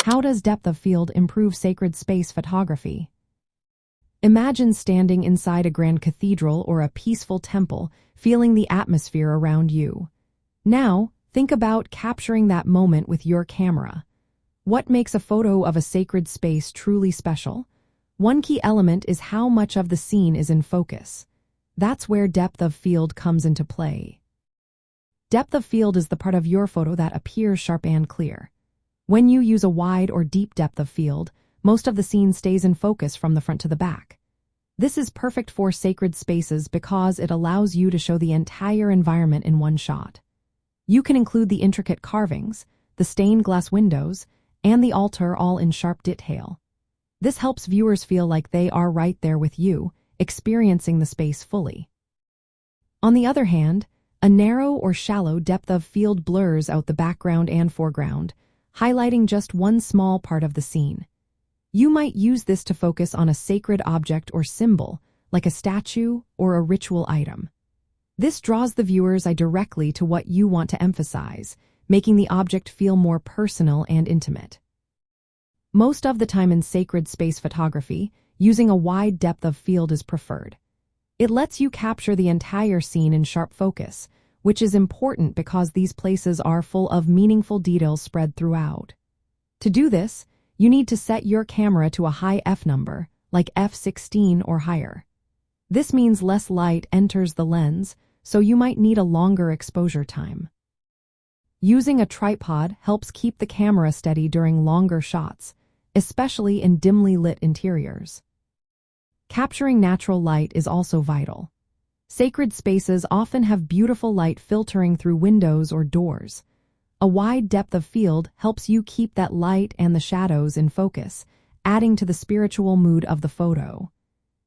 How does depth of field improve sacred space photography? Imagine standing inside a grand cathedral or a peaceful temple, feeling the atmosphere around you. Now, think about capturing that moment with your camera. What makes a photo of a sacred space truly special? One key element is how much of the scene is in focus. That's where depth of field comes into play. Depth of field is the part of your photo that appears sharp and clear. When you use a wide or deep depth of field, most of the scene stays in focus from the front to the back. This is perfect for sacred spaces because it allows you to show the entire environment in one shot. You can include the intricate carvings, the stained glass windows, and the altar all in sharp detail. This helps viewers feel like they are right there with you, experiencing the space fully. On the other hand, a narrow or shallow depth of field blurs out the background and foreground, highlighting just one small part of the scene. You might use this to focus on a sacred object or symbol, like a statue or a ritual item. This draws the viewer's eye directly to what you want to emphasize, making the object feel more personal and intimate. Most of the time in sacred space photography, using a wide depth of field is preferred. It lets you capture the entire scene in sharp focus, which is important because these places are full of meaningful details spread throughout. To do this, you need to set your camera to a high f number, like f16 or higher. This means less light enters the lens, so you might need a longer exposure time. Using a tripod helps keep the camera steady during longer shots, especially in dimly lit interiors. Capturing natural light is also vital. Sacred spaces often have beautiful light filtering through windows or doors. A wide depth of field helps you keep that light and the shadows in focus, adding to the spiritual mood of the photo.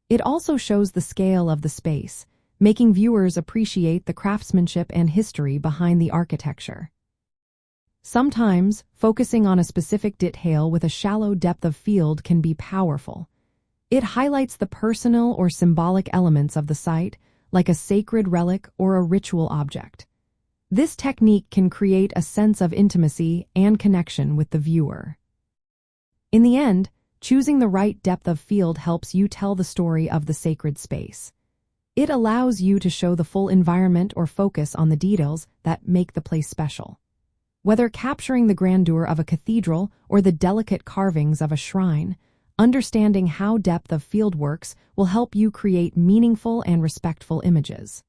It also shows the scale of the space, making viewers appreciate the craftsmanship and history behind the architecture. Sometimes, focusing on a specific detail with a shallow depth of field can be powerful. It highlights the personal or symbolic elements of the site, like a sacred relic or a ritual object. This technique can create a sense of intimacy and connection with the viewer. In the end, choosing the right depth of field helps you tell the story of the sacred space. It allows you to show the full environment or focus on the details that make the place special. Whether capturing the grandeur of a cathedral or the delicate carvings of a shrine, understanding how depth of field works will help you create meaningful and respectful images.